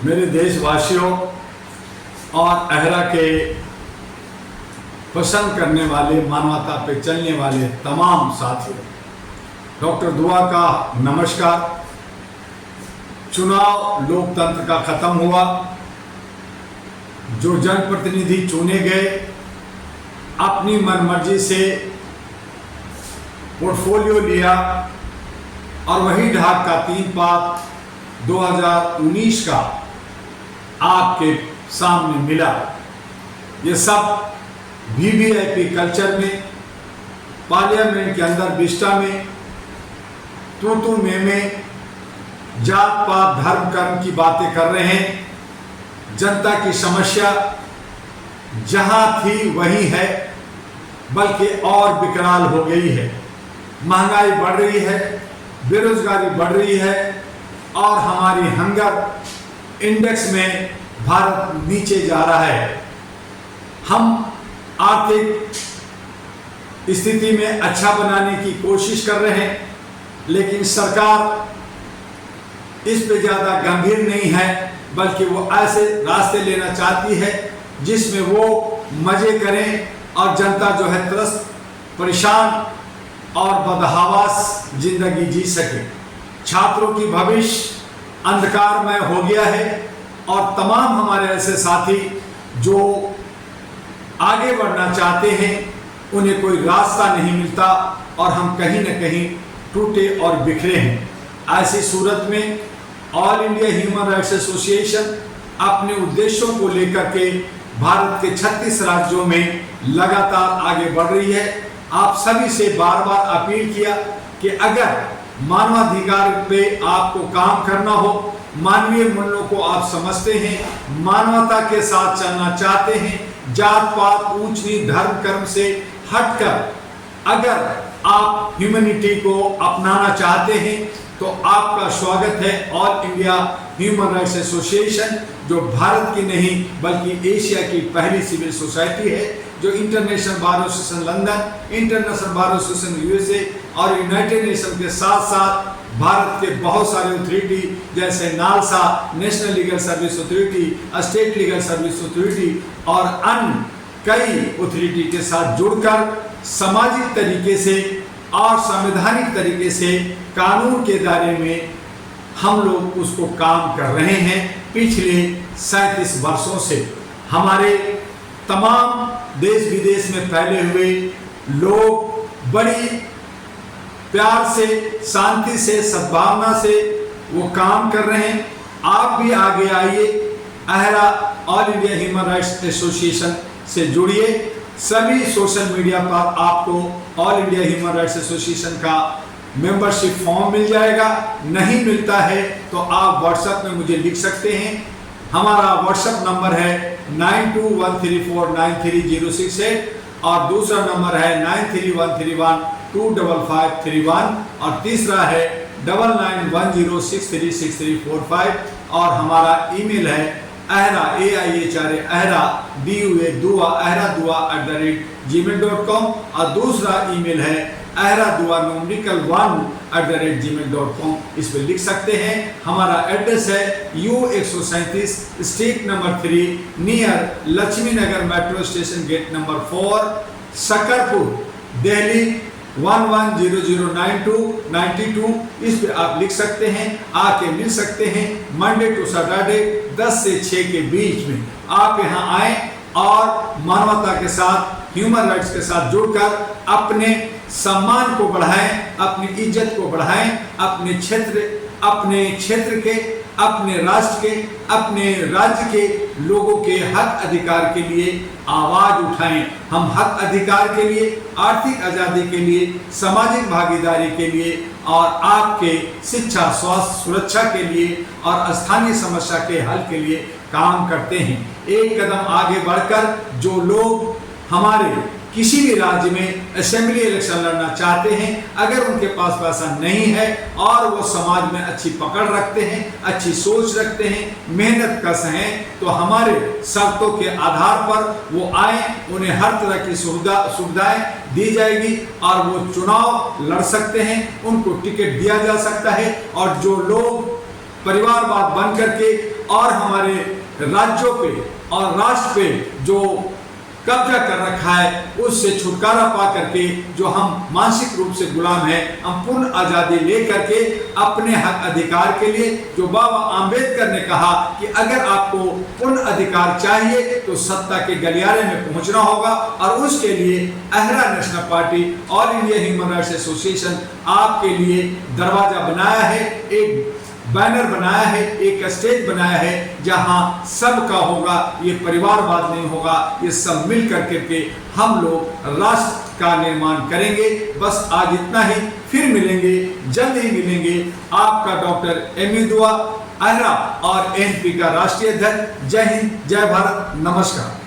मेरे देशवासियों और अहरा के पसंद करने वाले, मानवता पे चलने वाले तमाम साथियों, डॉक्टर दुआ का नमस्कार। चुनाव लोकतंत्र का खत्म हुआ। जो जनप्रतिनिधि चुने गए अपनी मनमर्जी से पोर्टफोलियो लिया और वही ढाक का 3 पात 2019 का आपके सामने मिला। ये सब वीवीआईपी कल्चर में, पार्लियामेंट के अंदर विस्टा में, तू में जात पात धर्म कर्म की बातें कर रहे हैं। जनता की समस्या जहां थी वही है, बल्कि और विकराल हो गई है। महंगाई बढ़ रही है, बेरोजगारी बढ़ रही है और हमारी हंगर इंडेक्स में भारत नीचे जा रहा है। हम आर्थिक स्थिति में अच्छा बनाने की कोशिश कर रहे हैं, लेकिन सरकार इस पे ज़्यादा गंभीर नहीं है, बल्कि वो ऐसे रास्ते लेना चाहती है जिसमें वो मजे करें और जनता जो है त्रस्त, परेशान और बदहवास जिंदगी जी सके। छात्रों की भविष्य अंधकारमय हो गया है और तमाम हमारे ऐसे साथी जो आगे बढ़ना चाहते हैं उन्हें कोई रास्ता नहीं मिलता और हम कहीं न कहीं टूटे और बिखरे हैं। ऐसी सूरत में all India human rights association अपने उद्देश्यों को लेकर के भारत के 36 राज्यों में लगातार आगे बढ़ रही है। आप सभी से बार बार अपील किया कि अगर मानवाधिकार पे आपको काम करना हो, मानवीय मूल्यों को आप समझते हैं, मानवता के साथ चलना चाहते हैं, जात पात ऊंच नीच धर्म कर्म से हटकर अगर आप ह्यूमैनिटी को अपनाना चाहते हैं तो आपका स्वागत है all India human rights association, जो भारत की नहीं बल्कि एशिया की पहली सिविल सोसाइटी है, जो international bar association London, international bar association USA और यूनाइटेड नेशन के साथ साथ भारत के बहुत सारे अथॉरिटी जैसे NALSA, national legal service authority, state legal service authority और अन्य कई अथॉरिटी के साथ जुड़कर सामाजिक तरीके से और संवैधानिक तरीके से कानून के दायरे में हम लोग उसको काम कर रहे हैं। पिछले 37 वर्षों से हमारे तमाम देश विदेश में फैले हुए लोग बड़ी प्यार से, शांति से, सद्भावना से वो काम कर रहे हैं। आप भी आगे आइए, AHRA all India human rights association से जुड़िए। सभी सोशल मीडिया पर आपको all India human rights association का मेंबरशिप फॉर्म मिल जाएगा। नहीं मिलता है तो आप व्हाट्सएप में मुझे लिख सकते हैं। हमारा व्हाट्सएप नंबर है 9213493068 और दूसरा नंबर है 9313125531 और तीसरा है 9910636345 और हमारा ईमेल है ahra@gmail.com और दूसरा ईमेल है ahradua1@gmail.com। इस पे लिख सकते हैं। हमारा एड्रेस है U137 street number 3 near Lakshmi Nagar metro station gate number 4 Shakarpur Delhi 110092। इस पे आप लिख सकते हैं, आके मिल सकते हैं। मंडे टू सैटरडे 10 से 6 के बीच में आप यहाँ आए और मानवता के साथ, ह्यूमन राइट्स के साथ जुड़कर अपने सम्मान को बढ़ाएं, अपनी इज्जत को बढ़ाएं, अपने क्षेत्र के, अपने राष्ट्र के, अपने राज्य के लोगों के हक अधिकार के लिए आवाज उठाएं। हम हक अधिकार के लिए, आर्थिक आजादी के लिए, सामाजिक भागीदारी के लिए और आपके शिक्षा, स्वास्थ्य, सुरक्षा के लिए और स्थानीय समस्या के हल के लिए काम करते हैं। एक कदम आगे बढ़कर जो लोग हमारे किसी भी राज्य में असेंबली इलेक्शन लड़ना चाहते हैं, अगर उनके पास पैसा नहीं है और वो समाज में अच्छी पकड़ रखते हैं, अच्छी सोच रखते हैं, मेहनत कश हैं, तो हमारे शर्तों के आधार पर वो आए, उन्हें हर तरह की सुविधाएं दी जाएगी और वो चुनाव लड़ सकते हैं, उनको टिकट दिया जा सकता है। और जो लोग परिवारवाद बन करके और हमारे राज्यों पे और राष्ट्र पे जो कब्जा कर रखा है उससे छुटकारा पा करके जो हम मानसिक रूप से गुलाम हैं, हम पूर्ण आजादी ले करके अपने हक अधिकार के लिए, जो बाबा आम्बेडकर ने कहा कि अगर आपको पूर्ण अधिकार चाहिए तो सत्ता के गलियारे में पहुंचना होगा, और उसके लिए AHRA national party all India human rights association आपके लिए दरवाजा बनाया है, एक बैनर बनाया है, एक स्टेज बनाया है जहां सबका होगा, ये परिवारवाद नहीं होगा, ये सब मिल करके के हम लोग राष्ट्र का निर्माण करेंगे। बस आज इतना ही, फिर मिलेंगे, जल्द ही मिलेंगे। आपका डॉक्टर एमी दुआ, अहरा और एनपी का राष्ट्रीय अध्यक्ष। जय हिंद, जय भारत, नमस्कार।